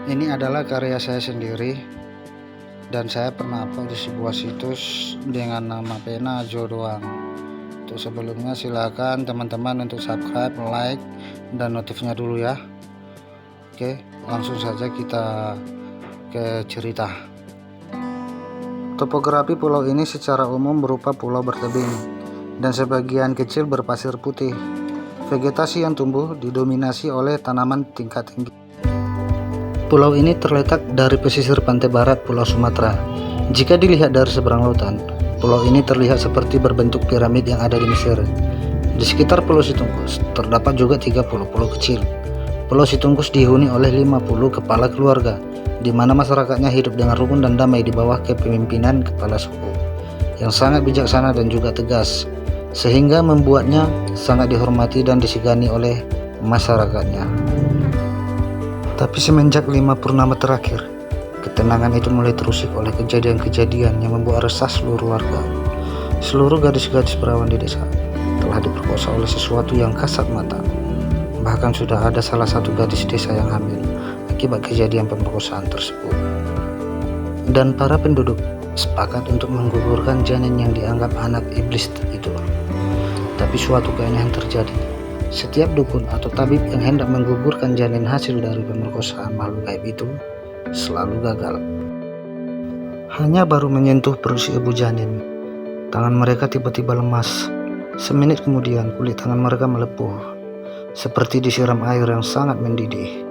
Ini adalah karya saya sendiri dan saya pernah upload di sebuah situs dengan nama Pena Jo doang. Untuk sebelumnya silakan teman-teman untuk subscribe, like, dan notifnya dulu ya. Oke, langsung saja kita ke cerita. Topografi pulau ini secara umum berupa pulau bertebing dan sebagian kecil berpasir putih. Vegetasi yang tumbuh didominasi oleh tanaman tingkat tinggi. Pulau ini terletak dari pesisir pantai barat Pulau Sumatera. Jika dilihat dari seberang lautan, pulau ini terlihat seperti berbentuk piramid yang ada di Mesir. Di sekitar Pulau Situngkus terdapat juga 30 pulau kecil. Pulau Situngkus dihuni oleh 50 kepala keluarga, di mana masyarakatnya hidup dengan rukun dan damai di bawah kepemimpinan kepala suku yang sangat bijaksana dan juga tegas, sehingga membuatnya sangat dihormati dan disegani oleh masyarakatnya. Tapi semenjak 5 purnama terakhir, ketenangan itu mulai terusik oleh kejadian-kejadian yang membuat resah seluruh warga. Seluruh gadis-gadis perawan di desa telah diperkosa oleh sesuatu yang kasat mata. Bahkan sudah ada salah satu gadis desa yang hamil akibat kejadian pemerkosaan tersebut. Dan para penduduk sepakat untuk menggugurkan janin yang dianggap anak iblis itu. Tapi suatu keanehan terjadi. Setiap dukun atau tabib yang hendak menggugurkan janin hasil dari pemerkosaan makhluk gaib itu selalu gagal. Hanya baru menyentuh perut si ibu janin, tangan mereka tiba-tiba lemas. Semenit kemudian kulit tangan mereka melepuh, seperti disiram air yang sangat mendidih.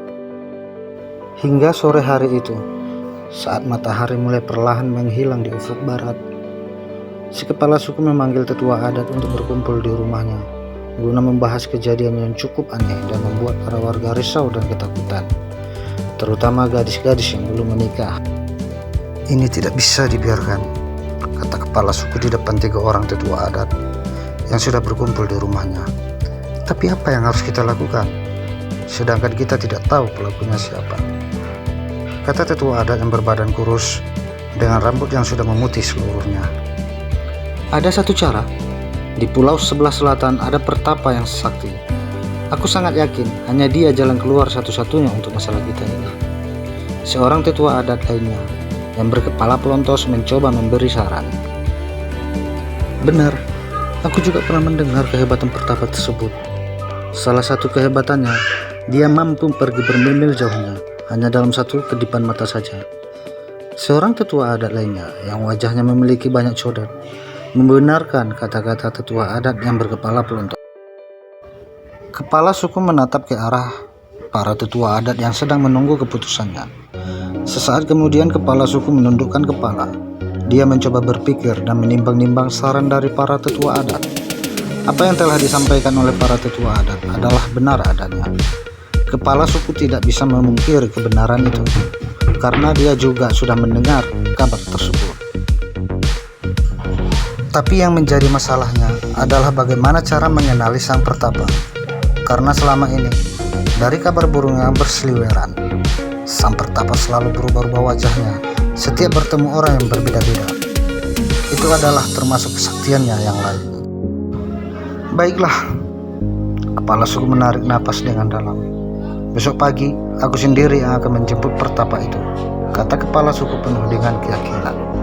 Hingga sore hari itu, saat matahari mulai perlahan menghilang di ufuk barat, si kepala suku memanggil tetua adat untuk berkumpul di rumahnya guna membahas kejadian yang cukup aneh dan membuat para warga risau dan ketakutan, terutama gadis-gadis yang belum menikah. Ini tidak bisa dibiarkan, kata kepala suku di depan 3 orang tetua adat yang sudah berkumpul di rumahnya. Tapi apa yang harus kita lakukan, sedangkan kita tidak tahu pelakunya siapa? Kata tetua adat yang berbadan kurus dengan rambut yang sudah memutih seluruhnya. Ada satu cara. Di pulau sebelah selatan ada pertapa yang sakti. Aku sangat yakin hanya dia jalan keluar satu-satunya untuk masalah kita ini. Seorang tetua adat lainnya yang berkepala pelontos mencoba memberi saran. Benar, aku juga pernah mendengar kehebatan pertapa tersebut. Salah satu kehebatannya, dia mampu pergi bermil-mil jauhnya hanya dalam satu kedipan mata saja. Seorang tetua adat lainnya yang wajahnya memiliki banyak codet membenarkan kata-kata tetua adat yang berkepala pelontos. Kepala suku menatap ke arah para tetua adat yang sedang menunggu keputusannya. Sesaat kemudian kepala suku menundukkan kepala. Dia mencoba berpikir dan menimbang-nimbang saran dari para tetua adat. Apa yang telah disampaikan oleh para tetua adat adalah benar adanya. Kepala suku tidak bisa memungkiri kebenaran itu, karena dia juga sudah mendengar kabar tersebut. Tapi yang menjadi masalahnya adalah bagaimana cara mengenali sang pertapa. Karena selama ini, dari kabar burung yang berseliweran, sang pertapa selalu berubah-ubah wajahnya setiap bertemu orang yang berbeda-beda. Itu adalah termasuk kesaktiannya yang lain. Baiklah, kepala suku menarik napas dengan dalam. Besok pagi, aku sendiri yang akan menjemput pertapa itu, kata kepala suku penuh dengan keyakinan.